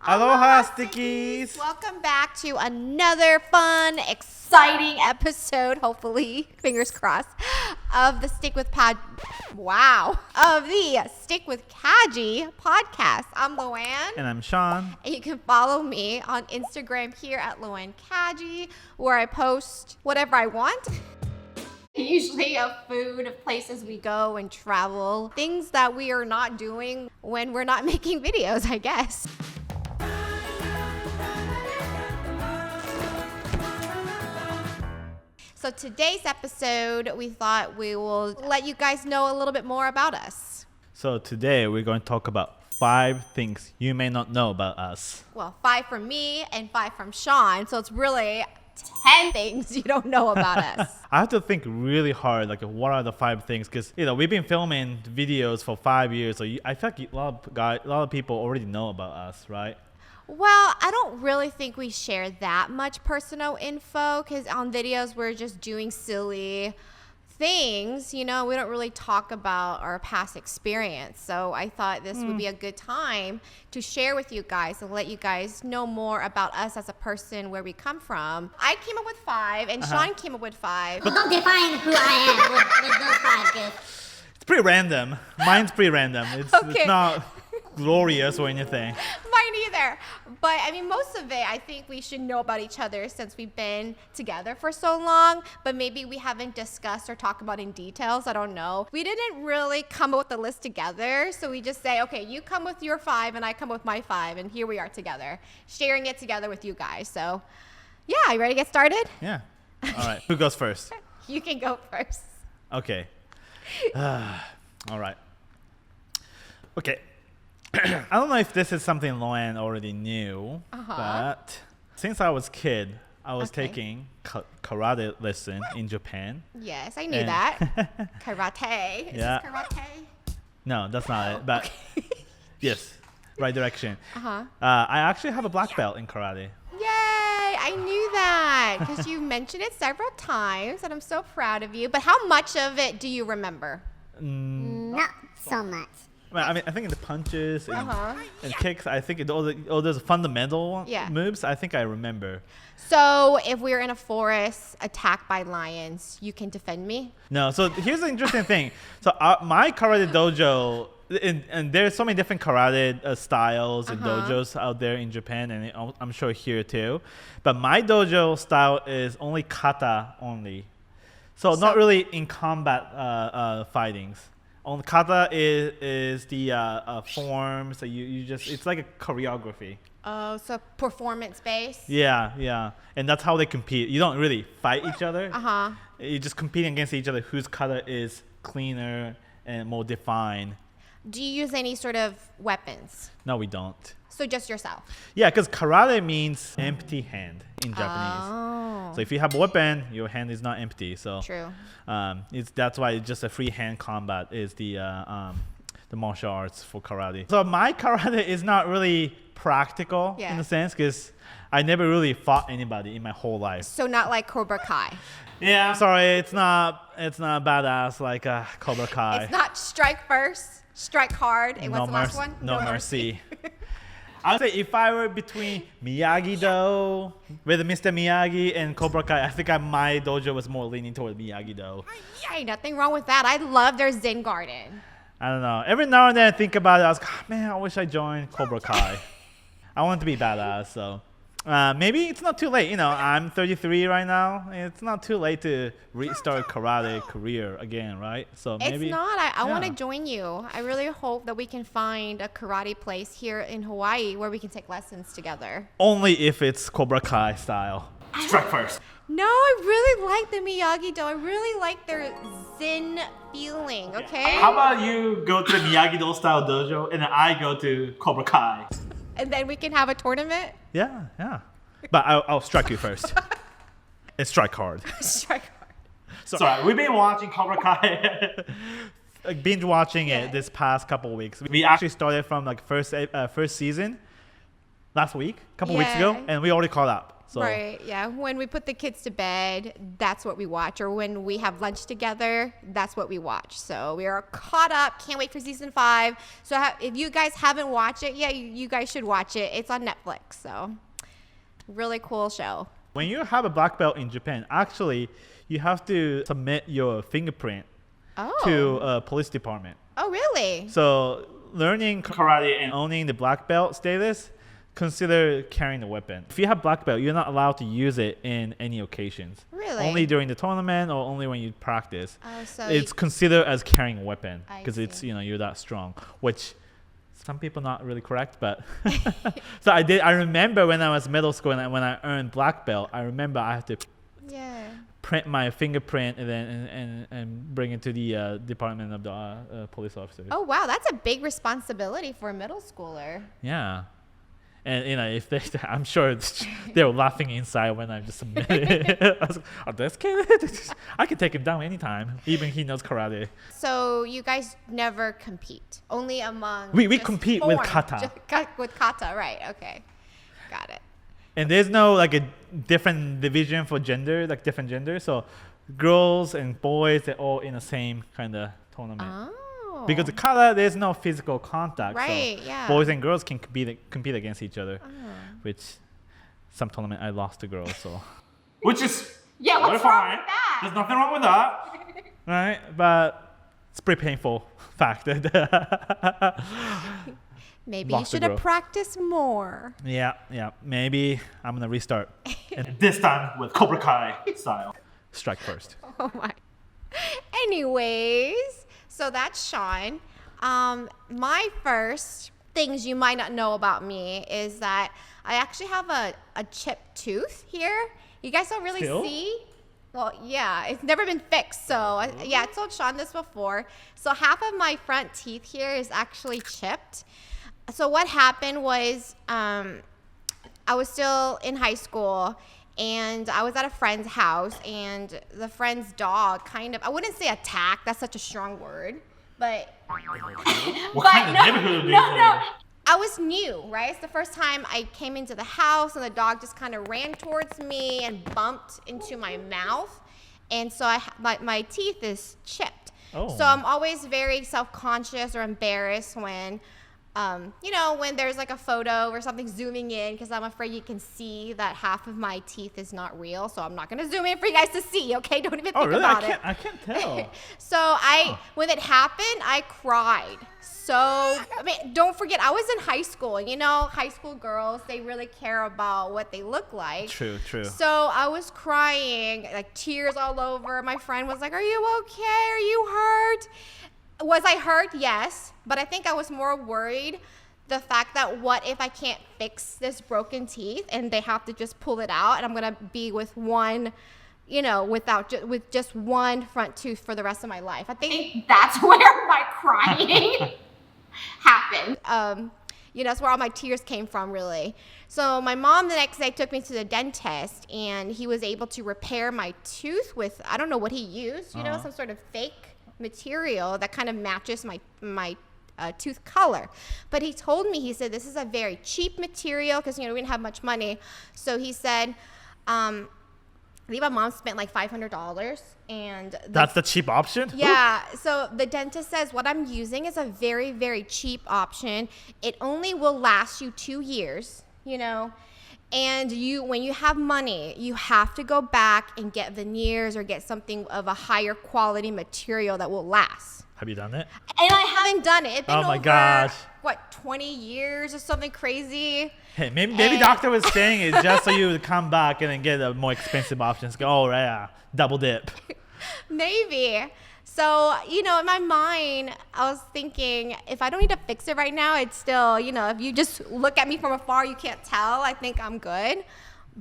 Aloha, Stickies! Welcome back to another fun, exciting episode, hopefully, fingers crossed, of the Stick with Kaji podcast. I'm Luann. And I'm Sean. And you can follow me on Instagram here at Luann Kaji, where I post whatever I want. Usually of food, of places we go and travel, things that we are not doing when we're not making videos, I guess. So today's episode, we thought we will let you guys know a little bit more about us. So today we're going to talk about 5 things you may not know about us. Well, 5 from me and 5 from Sean. So it's really 10 things you don't know about us. I have to think really hard, like what are the 5 things? Because we've been filming videos for 5 years, so I feel like a lot of people already know about us, right? Well, I don't really think we share that much personal info because on videos we're just doing silly things. We don't really talk about our past experience. So I thought this would be a good time to share with you guys and let you guys know more about us as a person, where we come from. I came up with 5 and Sean came up with 5. But don't define who I am with those 5 gifts. It's pretty random. Mine's pretty random. It's not glorious or anything. Mine either. But most of it, I think we should know about each other since we've been together for so long. But maybe we haven't discussed or talked about in details. I don't know. We didn't really come up with the list together. So we just say, okay, you come with your 5 and I come with my 5. And here we are together, sharing it together with you guys. So yeah, you ready to get started? Yeah. All right. Who goes first? You can go first. Okay. All right. Okay. I don't know if this is something Luann already knew, but since I was a kid, I was taking karate lesson in Japan. Yes, I knew that. Karate. Is this karate? No, that's not it. But yes, right direction. Uh-huh. I actually have a black belt in karate. Yay! I knew that because you mentioned it several times, and I'm so proud of you. But how much of it do you remember? Not so much. Well, I think in the punches and kicks, I think all those fundamental moves, I think I remember. So if we're in a forest attacked by lions, you can defend me? No. So here's the interesting thing. So my karate dojo, and there's so many different karate styles and dojos out there in Japan, and I'm sure here too. But my dojo style is only kata only. So not really in combat fightings. On kata is the forms that you just, it's like a choreography. Oh, so performance based? Yeah. And that's how they compete. You don't really fight each other. You're just competing against each other whose kata is cleaner and more defined. Do you use any sort of weapons? No, we don't. So just yourself? Yeah, because karate means empty hand in Japanese. Oh. So if you have a weapon, your hand is not empty. So True. That's why it's just a free hand combat is the martial arts for karate. So my karate is not really practical in a sense because I never really fought anybody in my whole life. So not like Cobra Kai? Yeah, I'm sorry, it's not badass like Cobra Kai. It's not strike first, strike hard, and what's the last one? No mercy. I would say if I were between Miyagi-Do with Mr. Miyagi and Cobra Kai, I think my dojo was more leaning toward Miyagi-Do. Hey, nothing wrong with that. I love their Zen garden. I don't know. Every now and then I think about it. I was like, man, I wish I joined Cobra Kai. I want to be badass, so. Maybe it's not too late. I'm 33 right now. It's not too late to restart a karate career again, right? So maybe it's not. I want to join you. I really hope that we can find a karate place here in Hawaii where we can take lessons together. Only if it's Cobra Kai style. Strike first. No, I really like the Miyagi-Do. I really like their Zen feeling, okay? How about you go to the Miyagi-Do style dojo and then I go to Cobra Kai? And then we can have a tournament? Yeah. But I'll strike you first. And strike hard. Strike hard. Sorry, we've been watching Cobra Kai, binge watching it this past couple of weeks. We actually started from first season last week, a couple weeks ago, and we already caught up. So. Right, yeah. When we put the kids to bed, that's what we watch. Or when we have lunch together, that's what we watch. So we are caught up. Can't wait for season 5. So if you guys haven't watched it yet, you guys should watch it. It's on Netflix. So really cool show. When you have a black belt in Japan, actually, you have to submit your fingerprint to a police department. Oh, really? So learning karate and owning the black belt status, consider carrying a weapon. If you have black belt, you're not allowed to use it in any occasions. Really? Only during the tournament or only when you practice. Oh, so it's considered as carrying a weapon because it's, you're that strong, which some people not really correct, but so I remember when I was middle school and when I earned black belt, I remember I had to print my fingerprint and then and bring it to the department of the police officers. Oh, wow. That's a big responsibility for a middle schooler. Yeah. And if I'm sure they were laughing inside when I just submitted it. I was like, oh, this kid, I can take him down anytime, even he knows karate. So you guys never compete, only among we compete with kata. With kata, right? Okay, got it. And there's no like a different division for gender, like different genders. So girls and boys, they're all in the same kind of tournament. Oh. Because the kata, there's no physical contact. Right, so yeah. boys and girls can compete against each other, which some tournament I lost to girls. So, which is what's wrong with that? There's nothing wrong with that, right? But it's pretty painful fact that maybe you should have practiced more. Yeah. Maybe I'm gonna restart, and this time with Cobra Kai style. Strike first. Oh my. Anyways. So that's Sean. My first things you might not know about me is that I actually have a chipped tooth here. You guys don't really see. Well, yeah, it's never been fixed. So I told Sean this before. So half of my front teeth here is actually chipped. So what happened was I was still in high school. And I was at a friend's house, and the friend's dog kind of, I wouldn't say attack, that's such a strong word, but. What kind of neighborhood are you in? I was new, right? It's the first time I came into the house, and the dog just kind of ran towards me and bumped into my mouth. And so my teeth is chipped. Oh. So I'm always very self-conscious or embarrassed when when there's like a photo or something zooming in, because I'm afraid you can see that half of my teeth is not real. So I'm not going to zoom in for you guys to see, okay? Don't even think about it. I can't tell. So when it happened, I cried. So, don't forget, I was in high school. High school girls, they really care about what they look like. True. So I was crying, like tears all over. My friend was like, "Are you okay? Are you hurt?" Was I hurt? Yes. But I think I was more worried the fact that what if I can't fix this broken teeth and they have to just pull it out, and I'm going to be with one, with just one front tooth for the rest of my life. I think that's where my crying happened. That's where all my tears came from, really. So my mom the next day took me to the dentist, and he was able to repair my tooth with, I don't know what he used, some sort of fake material that kind of matches my tooth color. But he told me, he said, this is a very cheap material because, we didn't have much money. So he said, I think my mom spent like $500. And that's the cheap option? Yeah. So the dentist says what I'm using is a very, very cheap option. It only will last you 2 years, And when you have money, you have to go back and get veneers or get something of a higher quality material that will last. Have you done it? And I haven't done it. It's been my gosh. 20 years or something crazy? Hey, maybe doctor was saying it just so you would come back and then get a more expensive options. Go, oh, yeah, double dip. Maybe. So, in my mind, I was thinking, if I don't need to fix it right now, it's still, if you just look at me from afar, you can't tell. I think I'm good.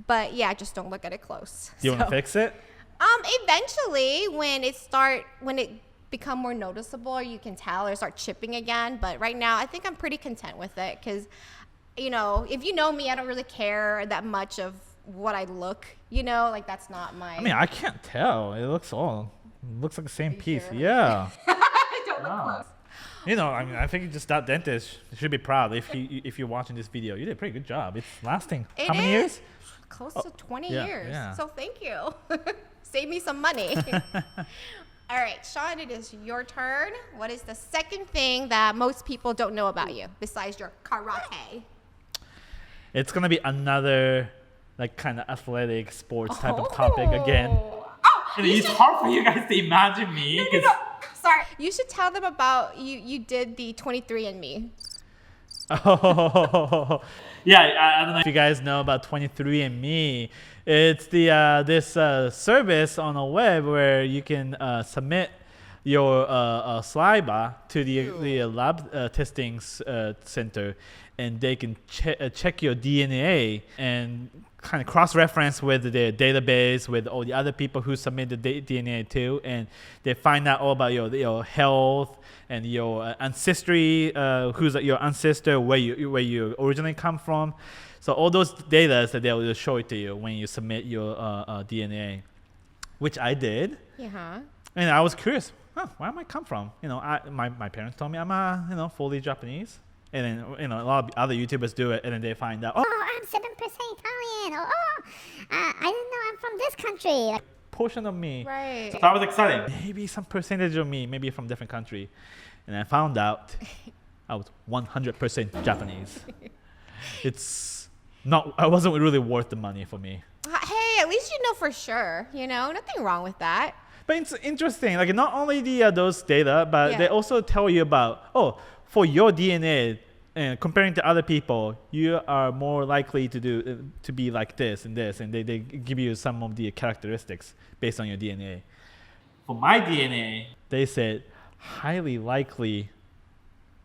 But, yeah, just don't look at it close. Do you want to fix it? Eventually, when it become more noticeable, you can tell or start chipping again. But right now, I think I'm pretty content with it because, if you know me, I don't really care that much of what I look, that's not my... I can't tell. It looks like the same piece. Sure? Yeah. Don't look close. You know, I mean, I think just that dentist should be proud if you're watching this video. You did a pretty good job. It's lasting. How many years? Close to 20 yeah, years. yeah. So thank you. Save me some money. All right, Sean, it is your turn. What is the second thing that most people don't know about you besides your karate? It's gonna be another like kind of athletic sports type of topic again. Oh, And it's hard for you guys to imagine me. no. Sorry. You should tell them about you did the 23andMe. Oh, yeah. I don't know if you guys know about 23andMe. It's the this service on the web where you can submit your saliva to the lab testing center, and they can check your DNA and kind of cross-reference with their database with all the other people who submitted the DNA too, and they find out all about your health and your ancestry, who's your ancestor, where you originally come from. So all those data that they will show it to you when you submit your DNA, which I did. Yeah. And I was curious, where am I come from? You know, my parents told me I'm fully Japanese. And then, a lot of other YouTubers do it, and then they find out, Oh, I'm 7% Italian. I didn't know I'm from this country. portion of me. Right. So I was excited. Maybe some percentage of me, maybe from a different country. And I found out I was 100% Japanese. I wasn't really worth the money for me. Hey, at least you know for sure. Nothing wrong with that. But it's interesting, like not only those data, but Yeah. they also tell you about, for your DNA, and comparing to other people, you are more likely to be like this, and they give you some of the characteristics based on your DNA. For my DNA, they said highly likely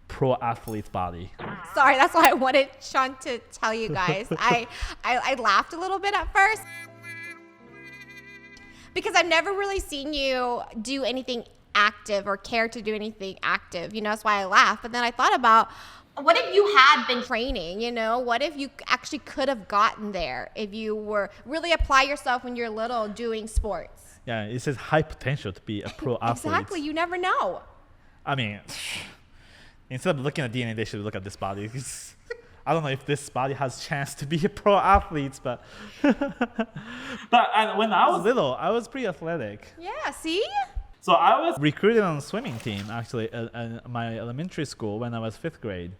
pro athlete's body. Sorry, that's why I wanted Sean to tell you guys. I laughed a little bit at first because I've never really seen you do anything active or care to do anything active. That's why I laughed. But then I thought about, what if you had been training? What if you actually could have gotten there if you were really apply yourself when you're little doing sports? Yeah, it says high potential to be a pro athlete. Exactly. You never know. I mean, instead of looking at DNA, they should look at this body. I don't know if this body has a chance to be a pro athlete, but when I was little, I was pretty athletic. Yeah, see? So I was recruited on the swimming team, actually, at my elementary school when I was 5th grade.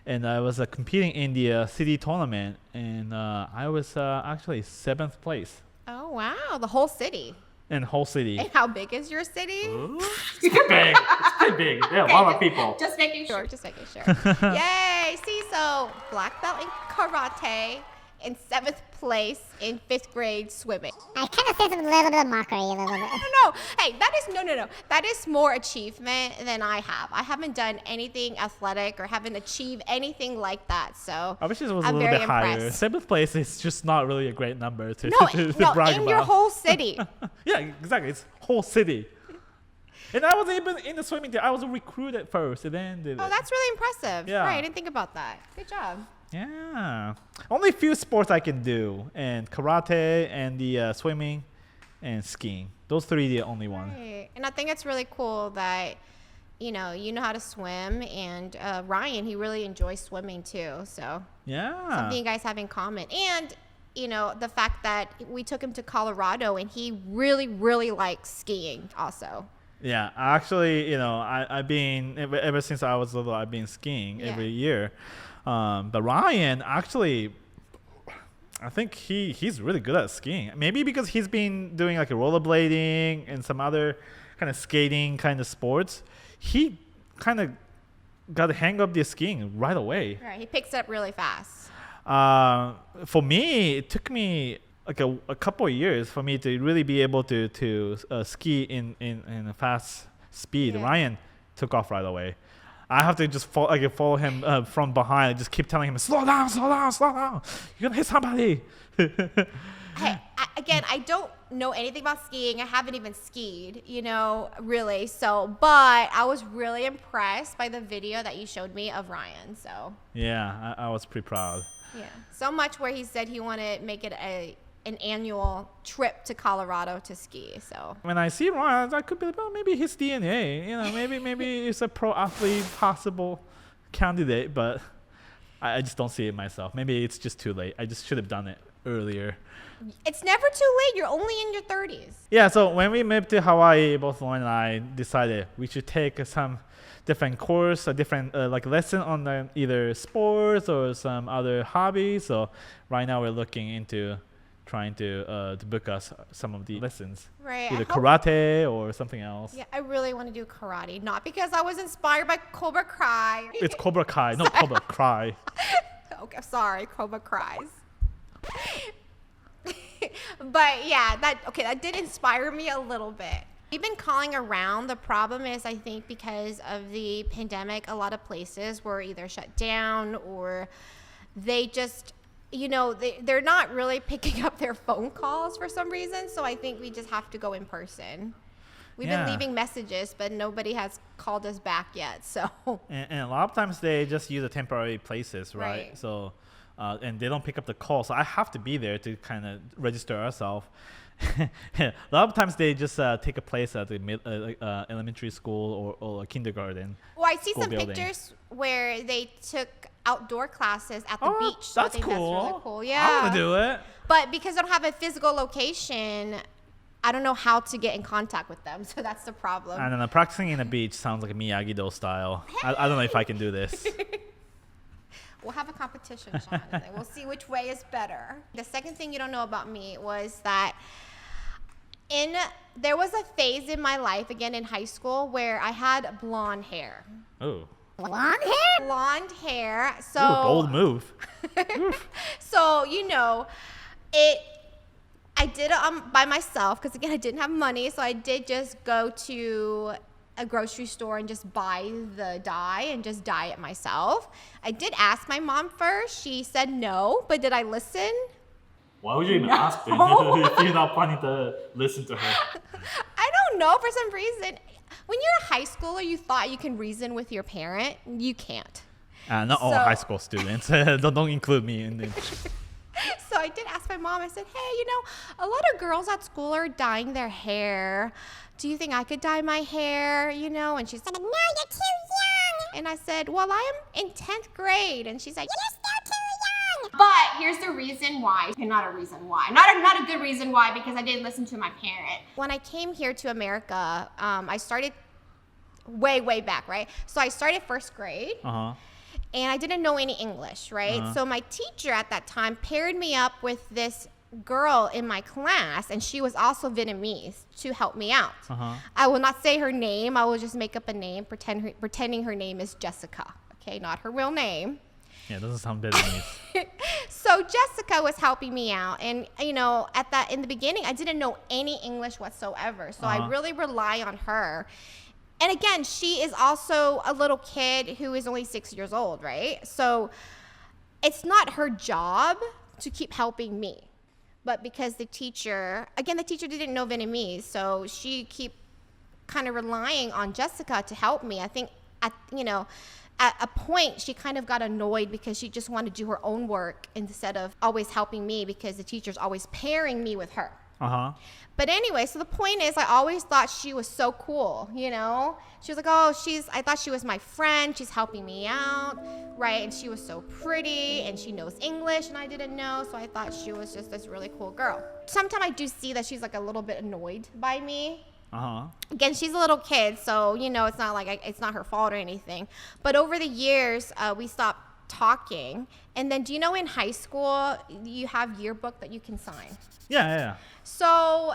And I was competing in the city tournament, and I was actually 7th place Oh, wow. The whole city. in the whole city. And how big is your city? It's pretty big. It's pretty big. There are a lot of people. Just making sure. Yay! See, so black belt in karate and 7th place in 5th grade swimming. I kind of said some little bit of mockery, a little bit. No. Hey, that is no. That is more achievement than I have. I haven't done anything athletic or haven't achieved anything like that. So I wish it was a I'm little very bit higher. impressed. 7th place is just not really a great number to No, brag in about. your whole city. Yeah, exactly. It's whole city. And I was even in the swimming team. I was recruited first, and then did Oh, it. that's really impressive. Yeah. Right, I didn't think about that. Good job. Yeah. Only few sports I can do, and karate, and the swimming, and skiing. Those three are the only one. Right. And I think it's really cool that you know how to swim, and Ryan, he really enjoys swimming too. So Yeah. something you guys have in common. And the fact that we took him to Colorado, and he really, really likes skiing also. Yeah. Actually, I've been ever since I was little. I've been skiing every year. But Ryan, actually, I think he's really good at skiing. Maybe because he's been doing like a rollerblading and some other kind of skating kind of sports. He kind of got the hang of the skiing right away. Right, he picks it up really fast. For me, it took me like a couple of years for me to really be able to ski in a fast speed. Yeah. Ryan took off right away. I have to just follow him from behind and just keep telling him, slow down. You're going to hit somebody. Hey, again, I don't know anything about skiing. I haven't even skied, really. So, but I was really impressed by the video that you showed me of Ryan. So, Yeah, I was pretty proud. yeah. So much where he said he wanted to make it a an annual trip to Colorado to ski. So when I see Ron, I could be like, oh, maybe his DNA, maybe it's a pro athlete possible candidate, but I just don't see it myself. Maybe it's just too late. I just should have done it earlier. It's never too late. You're only in your 30s. Yeah, so when we moved to Hawaii, both Lauren and I decided we should take some different course, a different like lesson on either sports or some other hobbies. So right now we're looking into trying to book us some of the lessons. Right. Either karate or something else. Yeah, I really want to do karate. Not because I was inspired by Cobra Kai. It's Cobra Kai, not Cobra Cry. Okay, sorry, Cobra Cries. But yeah, that did inspire me a little bit. We've been calling around. The problem is, I think, because of the pandemic, a lot of places were either shut down or they just, they're not really picking up their phone calls for some reason. So I think we just have to go in person. We've been leaving messages, but nobody has called us back yet. So and a lot of times they just use the temporary places, right? So and they don't pick up the call. So I have to be there to kind of register ourselves. A lot of times they just take a place at the elementary school or kindergarten. Well, I see some building. Pictures where they took outdoor classes at the beach. So That's I think cool. That's really cool. Yeah. I want to do it. But because I don't have a physical location, I don't know how to get in contact with them. So that's the problem. I don't know. Practicing in the beach sounds like a Miyagi-Do style. I don't know if I can do this. We'll have a competition, Sean, and then we'll see which way is better. The second thing you don't know about me was that there was a phase in my life, again in high school, where I had blonde hair. Oh. Blonde hair? Blonde hair. So Ooh, bold move. So, I did it by myself because, again, I didn't have money. So I did just go to a grocery store and just buy the dye and just dye it myself. I did ask my mom first. She said no, but did I listen? Why would you even ask them if you're not planning to listen to her? I don't know. For some reason, when you're a high schooler, you thought you can reason with your parent. You can't. Not all high school students. don't include me in it. So I did ask my mom. I said, hey, a lot of girls at school are dyeing their hair. Do you think I could dye my hair? And she said, no, you're too young. And I said, well, I am in 10th grade. And she's like, you're still too young. But here's the reason why. Okay, not a reason why. Not a good reason why, because I didn't listen to my parent. When I came here to America, I started way, way back, right? So I started first grade. Uh-huh. And I didn't know any English, right? Uh-huh. So my teacher at that time paired me up with this girl in my class, and she was also Vietnamese, to help me out. Uh-huh. I will not say her name. I will just make up a name, pretending her name is Jessica. Okay, not her real name. Yeah, it doesn't sound Vietnamese. So Jessica was helping me out, and in the beginning, I didn't know any English whatsoever. So I really rely on her. And again, she is also a little kid who is only 6 years old, right? So it's not her job to keep helping me. But because the teacher didn't know Vietnamese, so she keep kind of relying on Jessica to help me. I think at a point she kind of got annoyed because she just wanted to do her own work instead of always helping me because the teacher's always pairing me with her. Uh-huh. But anyway, so the point is, I always thought she was so cool, She was like, I thought she was my friend. She's helping me out, right? And she was so pretty, and she knows English, and I didn't know. So I thought she was just this really cool girl. Sometimes I do see that she's like a little bit annoyed by me. Uh-huh. Again, she's a little kid, so, it's not like it's not her fault or anything. But over the years, we stopped talking. And then, do you know in high school, you have yearbook that you can sign? Yeah. So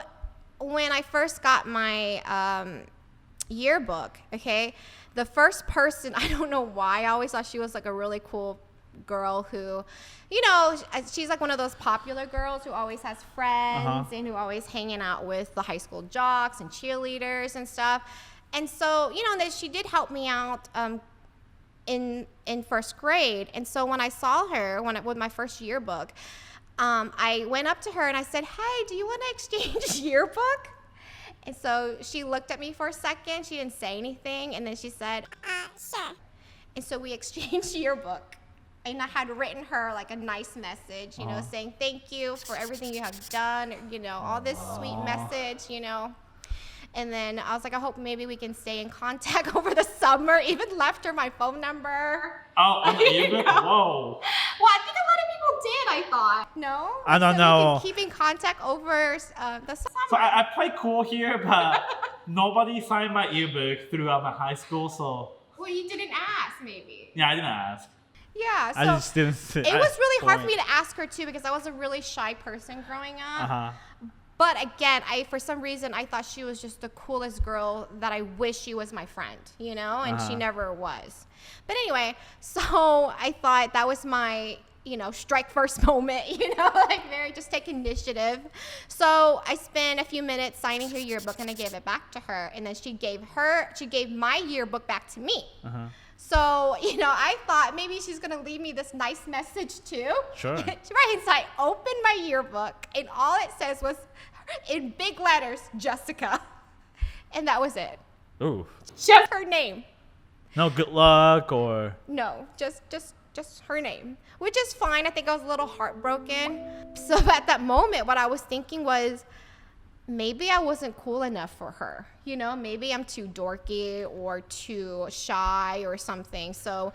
when I first got my yearbook, okay, the first person, I don't know why, I always thought she was like a really cool girl who, she's like one of those popular girls who always has friends and who always hanging out with the high school jocks and cheerleaders and stuff. And so, then she did help me out in first grade. And so when I saw her with my first yearbook, I went up to her and I said, hey, do you want to exchange yearbook? And so she looked at me for a second. She didn't say anything. And then she said, sure. And so we exchanged yearbook. And I had written her like a nice message, you know, saying thank you for everything you have done, you know, all this sweet message, you know. And then I was like, I hope maybe we can stay in contact over the summer. Even left her my phone number. Oh, on the yearbook? Well, Whoa. I think a lot of people did, I thought. No? I don't know. We can keep in contact over the summer. So I play cool here, but nobody signed my yearbook throughout my high school, so... Well, you didn't ask, maybe. Yeah, I didn't ask. Yeah, so I just didn't it was really hard for me to ask her, too, because I was a really shy person growing up. Uh-huh. But again, for some reason, I thought she was just the coolest girl that I wish she was my friend, you know? And she never was. But anyway, so I thought that was my, you know, strike first moment, you know? Like, very just take initiative. So I spent a few minutes signing her yearbook, and I gave it back to her. And then she gave my yearbook back to me. Uh-huh. So, you know, I thought maybe she's going to leave me this nice message too. Sure. Right, so I opened my yearbook, and all it says was, in big letters, Jessica. And that was it. Ooh. Just her name. No good luck or... No, just her name, which is fine. I think I was a little heartbroken. So at that moment, what I was thinking was, maybe I wasn't cool enough for her. You know, maybe I'm too dorky or too shy or something. So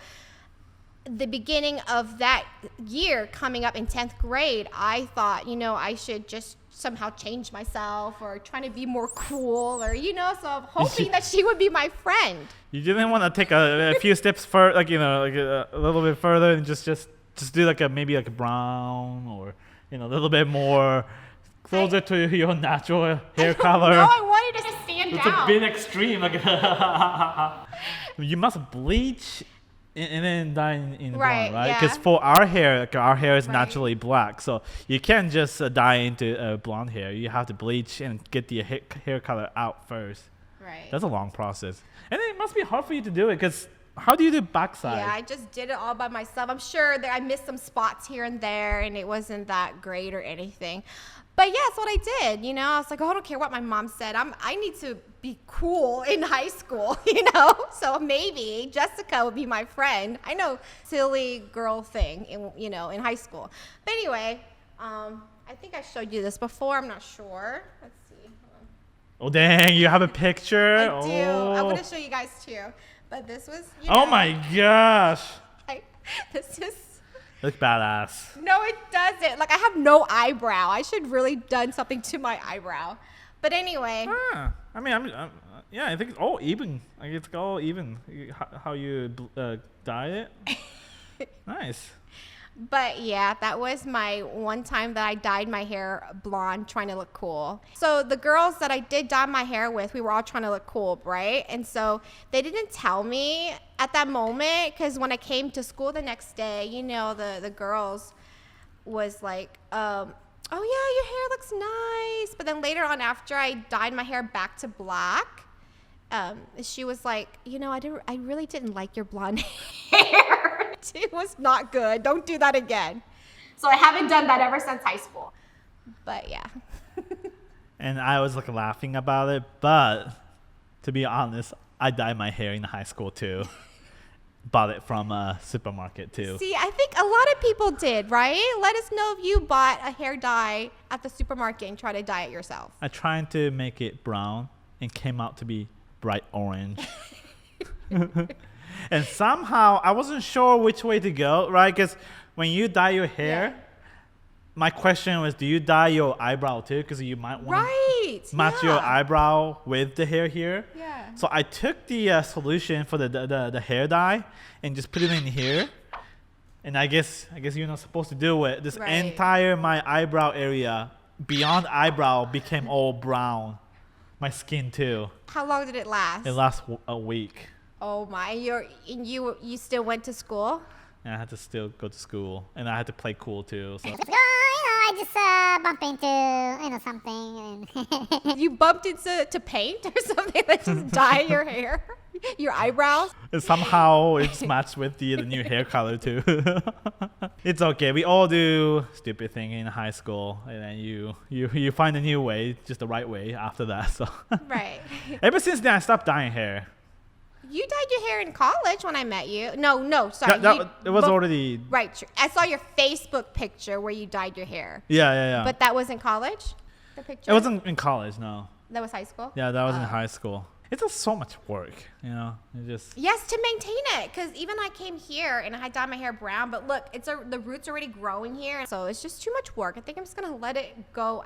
the beginning of that year coming up in 10th grade, I thought, you know, I should just somehow change myself or trying to be more cool or, you know, so I'm hoping that she would be my friend. You didn't want to take a few steps further, like, you know, like a little bit further and just do like maybe like a brown or, you know, a little bit more closer to your natural hair color. No, I wanted to stand out. It's a bit extreme. Like, you must bleach and then dye in Right, blonde, right? yeah. Because for our hair, like our hair is Right. naturally black, so you can't just dye into blonde hair. You have to bleach and get the hair color out first. Right. That's a long process, and it must be hard for you to do it. Because how do you do backside? Yeah, I just did it all by myself. I'm sure that I missed some spots here and there, and it wasn't that great or anything. But yeah, that's what I did. You know, I was like, oh, I don't care what my mom said. I need to be cool in high school, you know? So maybe Jessica would be my friend. I know, silly girl thing, in high school. But anyway, I think I showed you this before. I'm not sure. Let's see. Hold on. Oh dang! You have a picture. I do. I Oh. want to show you guys too. But this was. Oh my gosh! This is. Look badass. No, it doesn't. Like, I have no eyebrow. I should really done something to my eyebrow. But anyway. I mean, yeah, I think it's all even. Like, it's all even. How you dye it. Nice. But yeah, that was my one time that I dyed my hair blonde trying to look cool. So the girls that I did dye my hair with, we were all trying to look cool, right? And so they didn't tell me at that moment, because when I came to school the next day, you know, the girls was like, oh yeah, your hair looks nice. But then later on, after I dyed my hair back to black, she was like, you know, I really didn't like your blonde hair. It was not good. Don't do that again. So I haven't done that ever since high school. But yeah. And I was like laughing about it, but to be honest, I dyed my hair in high school too. Bought it from a supermarket too. See, I think a lot of people did, right? Let us know if you bought a hair dye at the supermarket and tried to dye it yourself. I tried to make it brown and came out to be bright orange. And somehow I wasn't sure which way to go, right? Because when you dye your hair, my question was, do you dye your eyebrow too? Because you might want to match your eyebrow with the hair here. Yeah. So I took the solution for the hair dye and just put it in here. And I guess you're not supposed to do it. This entire my eyebrow area beyond eyebrow became all brown. My skin too. How long did it last? It lasted a week. Oh my! You still went to school? And I had to still go to school, and I had to play cool too. So. I just bumped into, something. And You bumped into paint or something that just dye your hair, your eyebrows? And somehow it's matched with the new hair color too. It's okay. We all do stupid thing in high school, and then you find a new way, just the right way after that. So. Right. Ever since then, I stopped dyeing hair. You dyed your hair in college when I met you. No, sorry. It was already... Right. I saw your Facebook picture where you dyed your hair. Yeah. But that was in college? The picture? It wasn't in college, no. That was high school? Yeah, that was in high school. It's just so much work, you know? Yes, to maintain it. Because even I came here and I dyed my hair brown. But look, the roots are already growing here. So it's just too much work. I think I'm just going to let it grow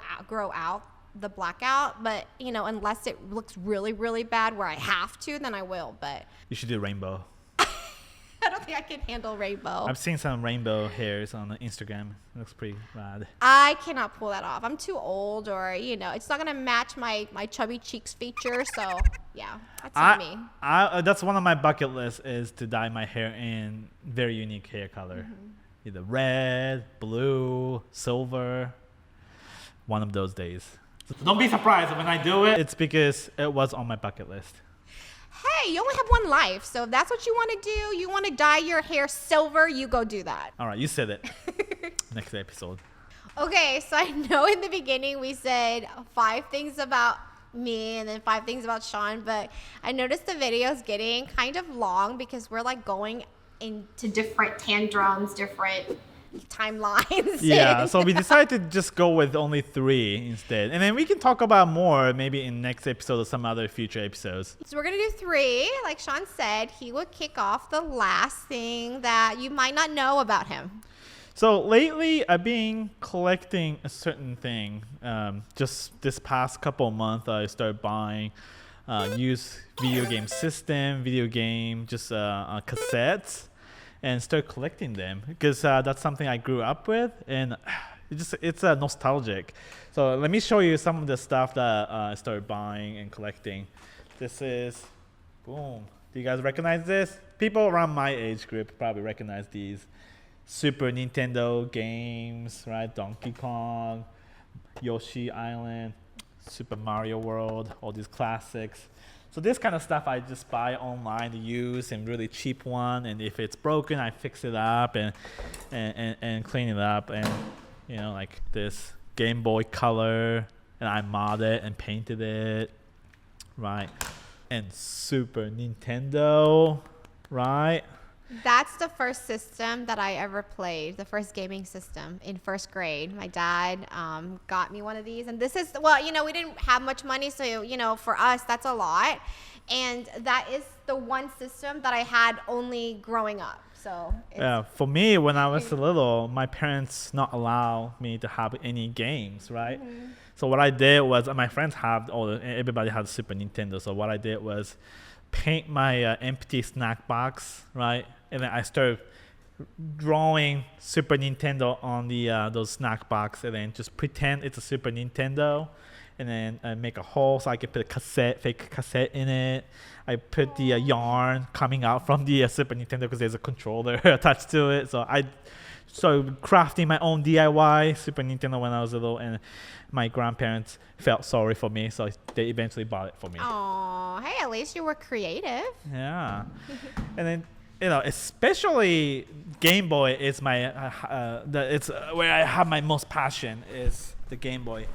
out. The blackout, but unless it looks really, really bad where I have to, then I will. But you should do rainbow. I don't think I can handle rainbow. I've seen some rainbow hairs on Instagram. It looks pretty rad. I cannot pull that off. I'm too old, or it's not gonna match my chubby cheeks feature. So yeah, that's not me. That's one of my bucket lists, is to dye my hair in very unique hair color, either red, blue, silver. One of those days. So don't be surprised when I do it. It's because it was on my bucket list. Hey, you only have one life, so if that's what you want to do, you want to dye your hair silver, you go do that. All right, you said it. Next episode. Okay, so I know in the beginning we said 5 things about me and then 5 things about Sean, but I noticed the video's getting kind of long because we're like going into different tantrums, different timelines. Yeah, so we decided to just go with only 3 instead, and then we can talk about more maybe in next episode or some other future episodes. So we're gonna do 3. Like Sean said, he would kick off the last thing that you might not know about him. So lately I've been collecting a certain thing. Just this past couple of months I started buying used video game system, cassettes, and start collecting them because that's something I grew up with, and it's nostalgic. So let me show you some of the stuff that I started buying and collecting. This is, boom. Do you guys recognize this? People around my age group probably recognize these. Super Nintendo games, right? Donkey Kong, Yoshi Island, Super Mario World, all these classics. So this kind of stuff I just buy online to use, and really cheap one. And if it's broken, I fix it up and clean it up. And like this Game Boy Color, and I modded it and painted it, right? And Super Nintendo, right? That's the first system that I ever played, the first gaming system in first grade. My dad got me one of these. And this is, we didn't have much money. So, for us, that's a lot. And that is the one system that I had only growing up. So yeah, for me, when I was little, my parents not allow me to have any games, right? So what I did was, my friends have everybody had Super Nintendo. So what I did was paint my empty snack box, right? And then I started drawing Super Nintendo on the those snack box, and then just pretend it's a Super Nintendo, and then make a hole so I could put a fake cassette in it. I put the yarn coming out from the Super Nintendo because there's a controller attached to it. So I started crafting my own DIY Super Nintendo when I was little, and my grandparents felt sorry for me, so they eventually bought it for me. Oh, hey, at least you were creative. Yeah. And then, especially Game Boy is my, it's where I have my most passion, is the Game Boy.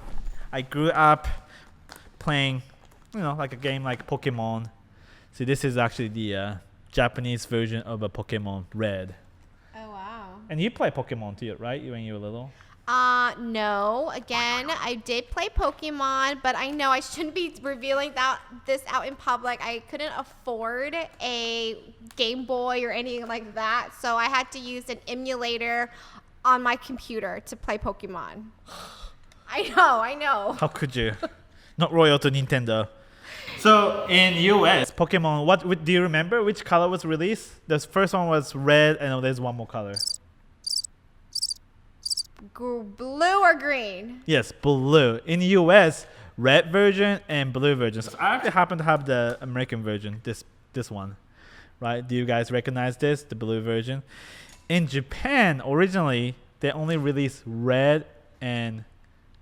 I grew up playing, like a game like Pokemon. See, this is actually the Japanese version of a Pokemon Red. Oh, wow. And you play Pokemon too, right? When you were little? No. Again, I did play Pokemon, but I know I shouldn't be revealing this out in public. I couldn't afford a Game Boy or anything like that, so I had to use an emulator on my computer to play Pokemon. I know. How could you? Not loyal to Nintendo. So in US, Pokemon, what do you remember? Which color was released? The first one was red, and there's one more color. Blue or green? Yes, blue. In the US, red version and blue version. So I actually happen to have the American version, this one, right? Do you guys recognize this, the blue version? In Japan, originally, they only released red and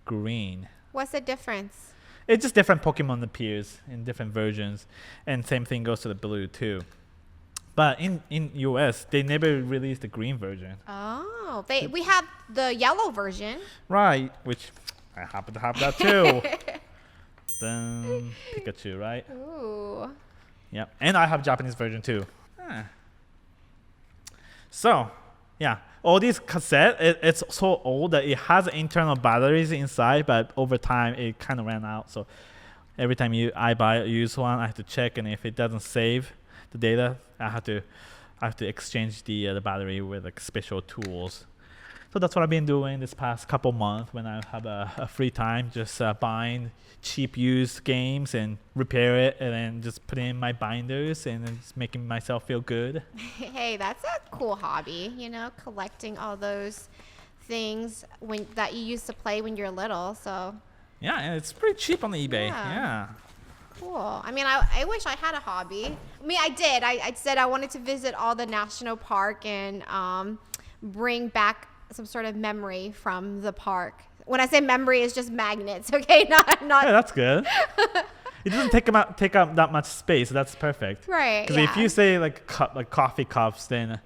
green. What's the difference? It's just different Pokemon appears in different versions, and same thing goes to the blue too. But in US, they never released the green version. Oh, we have the yellow version. Right, which I happen to have that too. Then Pikachu, right? Ooh. Yep. And I have Japanese version too. So, yeah. All these cassettes, it's so old that it has internal batteries inside, but over time it kind of ran out. So every time I buy a used one, I have to check, and if it doesn't save the data, I have to exchange the battery with like special tools. So that's what I've been doing this past couple months when I have a free time, just buying cheap used games and repair it, and then just put in my binders and then just making myself feel good. Hey, that's a cool hobby, collecting all those things that you used to play when you're little. So yeah, and it's pretty cheap on eBay. Yeah. Cool. I mean, I wish I had a hobby. I mean, I did. I said I wanted to visit all the national park and bring back some sort of memory from the park. When I say memory, it's just magnets, okay? Not. Yeah, that's good. It doesn't take up that much space. So that's perfect. Right. Because if you say like coffee cups, then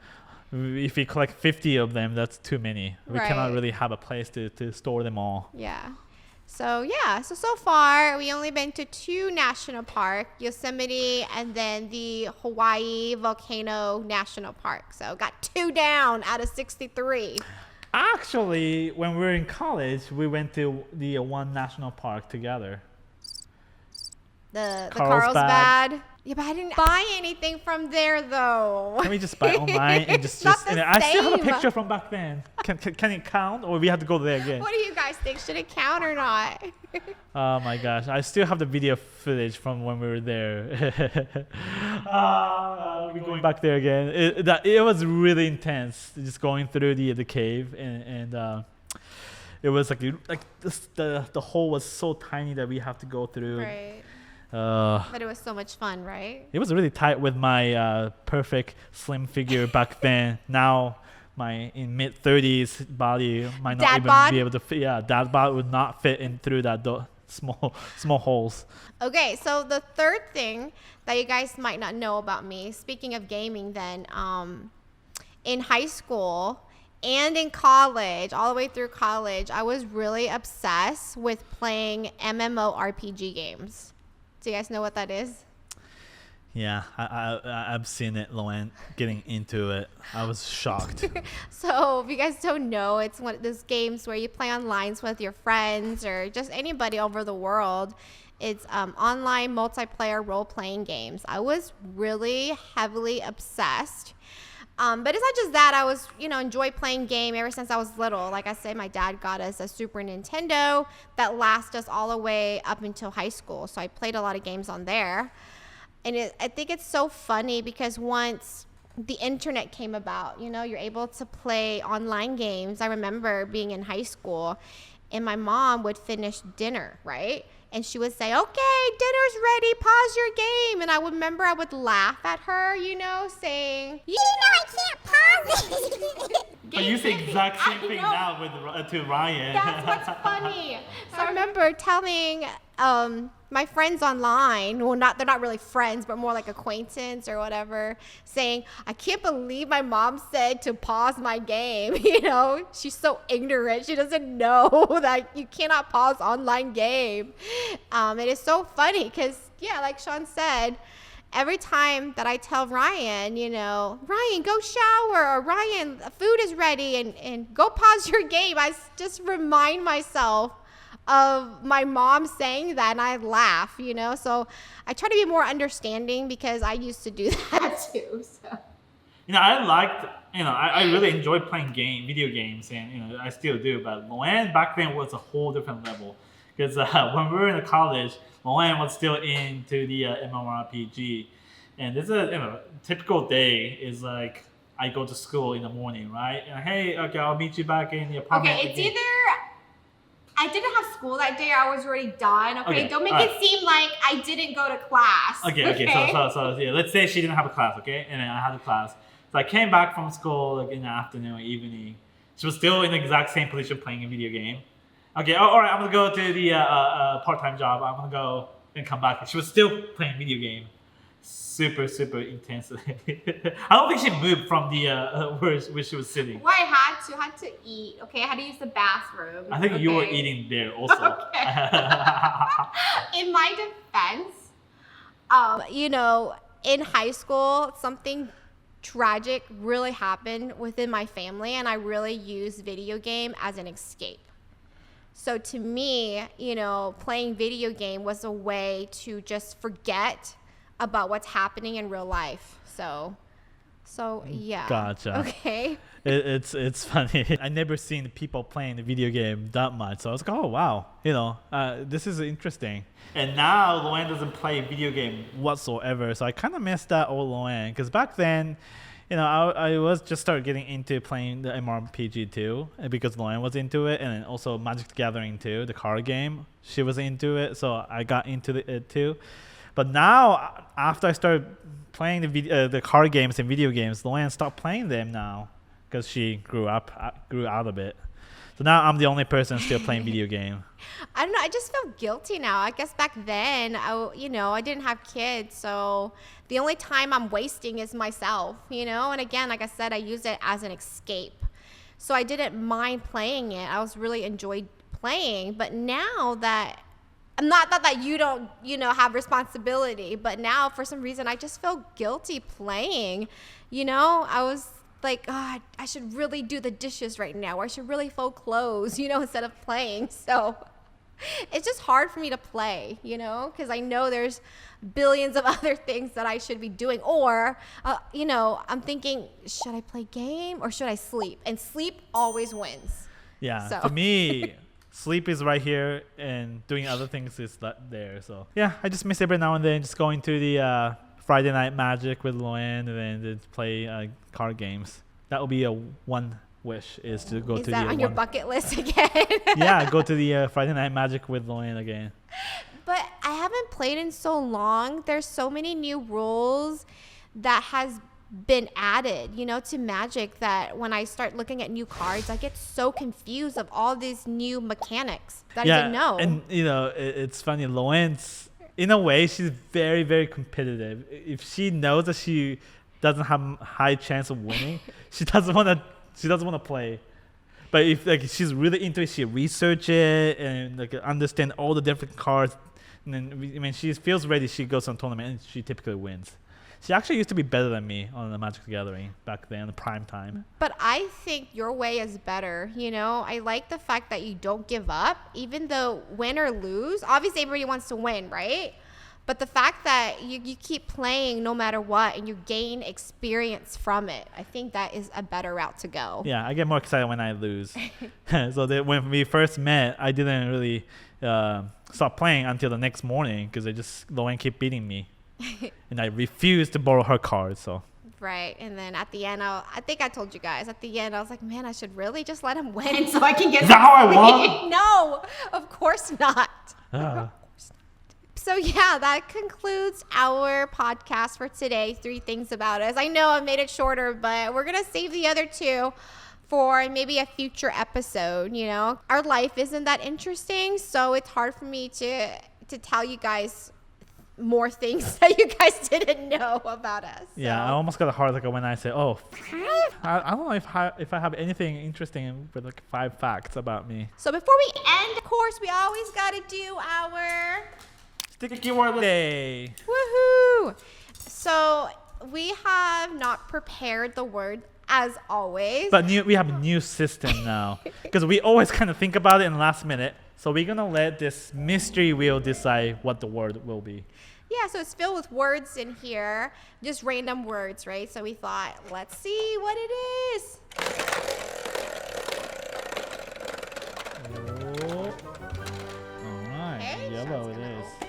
if you collect 50 of them, that's too many. We cannot really have a place to store them all. Yeah. So far we only been to 2 national parks, Yosemite and then the Hawaii Volcano National Park. So got 2 down out of 63. Actually, when we were in college, we went to the one national park together. The Carlsbad. Yeah, but I didn't buy anything from there though. Can we just buy online and just and I still have a picture from back then. Can it count, or we have to go there again? What do you guys think? Should it count or not? Oh my gosh, I still have the video footage from when we were there. We're going back there again. It was really intense, just going through the cave, and it was like the hole was so tiny that we have to go through. Right. But it was so much fun, right? It was really tight with my perfect slim figure back then. Now my in mid-30s body might not even be able to fit. Yeah, dad bod would not fit in through that small holes. Okay, so the third thing that you guys might not know about me, speaking of gaming, then in high school and in college, all the way through college, I was really obsessed with playing MMORPG games. Do you guys know what that is? Yeah, I've seen it, Loanne, getting into it. I was shocked. So if you guys don't know, it's one of those games where you play online with your friends or just anybody over the world. It's online multiplayer role-playing games. I was really heavily obsessed. But it's not just that. I was, enjoy playing game ever since I was little. Like I said, my dad got us a Super Nintendo that lasted us all the way up until high school. So I played a lot of games on there. And I think it's so funny because once the internet came about, you're able to play online games. I remember being in high school and my mom would finish dinner, right? And she would say, okay, dinner's ready, pause your game. And I would laugh at her, saying, I can't pause it. But you say exact same thing now to Ryan. That's what's funny. So I remember telling my friends online, they're not really friends, but more like acquaintance or whatever, saying, I can't believe my mom said to pause my game. She's so ignorant. She doesn't know that you cannot pause online game. It is so funny because, like Sean said, every time that I tell Ryan, Ryan, go shower, or Ryan, food is ready, and go pause your game, I just remind myself of my mom saying that, and I laugh, So I try to be more understanding because I used to do that too. So. I really enjoyed playing video games, and I still do. But Loanne back then was a whole different level because when we were in college, Loanne was still into the MMORPG, and this is a typical day is like I go to school in the morning, right? And hey, okay, I'll meet you back in the apartment. Okay, it's either I didn't have school that day, I was already done. Okay, don't make it seem like I didn't go to class. Okay. So yeah, let's say she didn't have a class, okay, and then I had a class. So I came back from school like in the afternoon or evening. She was still in the exact same position playing a video game. Okay, all right, I'm gonna go to the part-time job. I'm gonna go and come back. She was still playing video game, super intense. I don't think she moved from the where she was sitting. Well, I had to eat. Okay, I had to use the bathroom. I think you were eating there also. Okay. In my defense, in high school, something tragic really happened within my family, and I really used video game as an escape. So to me, playing video game was a way to just forget about what's happening in real life. So yeah. Gotcha. Okay. It's funny. I never seen people playing the video game that much, so I was like, oh wow, this is interesting. And now Luann doesn't play video game whatsoever, so I kind of missed that old Luann, because back then, I was just started getting into playing the MMORPG too, because Luann was into it, and then also Magic the Gathering too, the card game. She was into it, so I got into it too. But now, after I started playing the card games and video games, Luann stopped playing them now because she grew out of it. So now I'm the only person still playing video game. I don't know. I just feel guilty now. I guess back then, I didn't have kids, so the only time I'm wasting is myself, And again, like I said, I use it as an escape. So I didn't mind playing it. I was really enjoyed playing. But now that, not that you don't, have responsibility, but now for some reason I just feel guilty playing. I was like, oh, I should really do the dishes right now, or I should really fold clothes, instead of playing. So it's just hard for me to play, because I know there's billions of other things that I should be doing. Or, I'm thinking, should I play game or should I sleep? And sleep always wins. Yeah, so. For me, sleep is right here and doing other things is not there. So yeah, I just miss every now and then just going to the Friday Night Magic with Luann and then just play card games. That will be a one wish, is to go to the... Is that on your bucket list again? Yeah, go to the Friday Night Magic with Luann again. But I haven't played in so long. There's so many new rules that has been added, to Magic, that when I start looking at new cards, I get so confused of all these new mechanics that I didn't know. And, it's funny. Luann's, in a way, she's very, very competitive. If she knows that she doesn't have a high chance of winning, she doesn't want to play. But if she's really into it, she research it and understand all the different cards. And then when she feels ready, she goes on tournament and she typically wins. She actually used to be better than me on the Magic the Gathering back then, the prime time. But I think your way is better. I like the fact that you don't give up, even though win or lose. Obviously, everybody wants to win, right? But the fact that you keep playing no matter what and you gain experience from it, I think that is a better route to go. Yeah, I get more excited when I lose. So when we first met, I didn't really stop playing until the next morning because Luann kept beating me. And I refused to borrow her cards. So right, and then at the end, I think I told you guys. At the end, I was like, man, I should really just let him win so I can get. Is that how I won? No, of course not. So yeah, that concludes our podcast for today. 3 things about us. I know I made it shorter, but we're gonna save the other 2 for maybe a future episode. Our life isn't that interesting, so it's hard for me to tell you guys more things that you guys didn't know about us. Yeah, I almost got a heart when I say, I don't know if I have anything interesting with 5 facts about me. So before we end, of course, we always got to do our Sticky Word of the Day. Woohoo! So we have not prepared the word as always. But we have a new system now because we always kind of think about it in the last minute. So we're going to let this mystery wheel decide what the word will be. Yeah, so it's filled with words in here, just random words, right? So we thought, let's see what it is. Oh. All right, Okay, yellow so it is. open.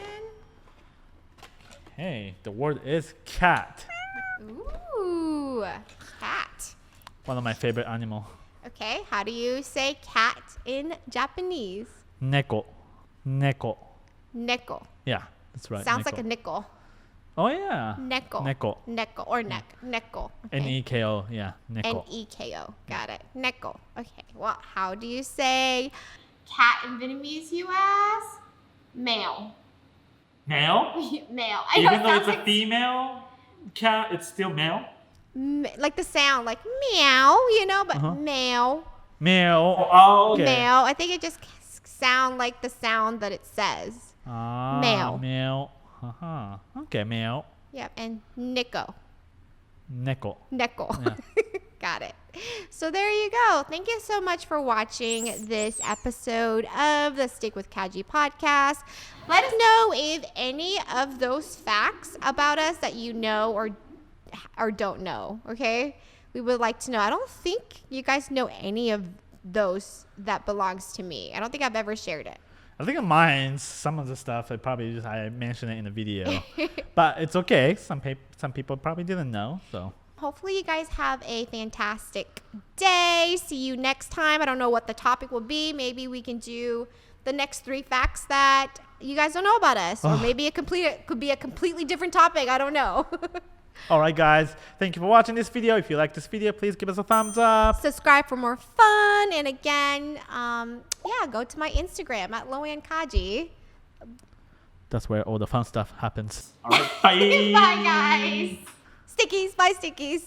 Hey, the word is cat. Ooh, cat. One of my favorite animal. Okay, how do you say cat in Japanese? Neko. Neko. Neko. Yeah, that's right. Sounds neko. like a nickel. Oh, yeah. Neko. Neko. Neko or neck. Neko. Okay. N-E-K-O. Yeah, neko. N-E-K-O. Got it. Neko. Okay, well, how do you say cat in Vietnamese, you ask? Male. Male? Male. Even though it's a female cat, it's still male? Like the sound, like meow, but male. Male. Oh, okay. Male. I think it just sound like the sound that it says. Ah, male. Male. Uh-huh. Okay, male. Yep, and Neko. Nickel. Yeah. Got it. So there you go. Thank you so much for watching this episode of the Stick with Kaji podcast. Let us know if any of those facts about us that you know or don't know, okay? We would like to know. I don't think you guys know any of those that belongs to me. I don't think I've ever shared it. I think of mine, some of the stuff I mentioned it in the video, but it's okay. Some people probably didn't know. So hopefully you guys have a fantastic day. See you next time. I don't know what the topic will be. Maybe we can do the next 3 facts that you guys don't know about us, or maybe it could be a completely different topic. I don't know. All right, guys. Thank you for watching this video. If you like this video, please give us a thumbs up. Subscribe for more fun. And again, go to my Instagram at LoanKaji. That's where all the fun stuff happens. All right, bye. Bye, guys. Stickies. Bye, Stickies.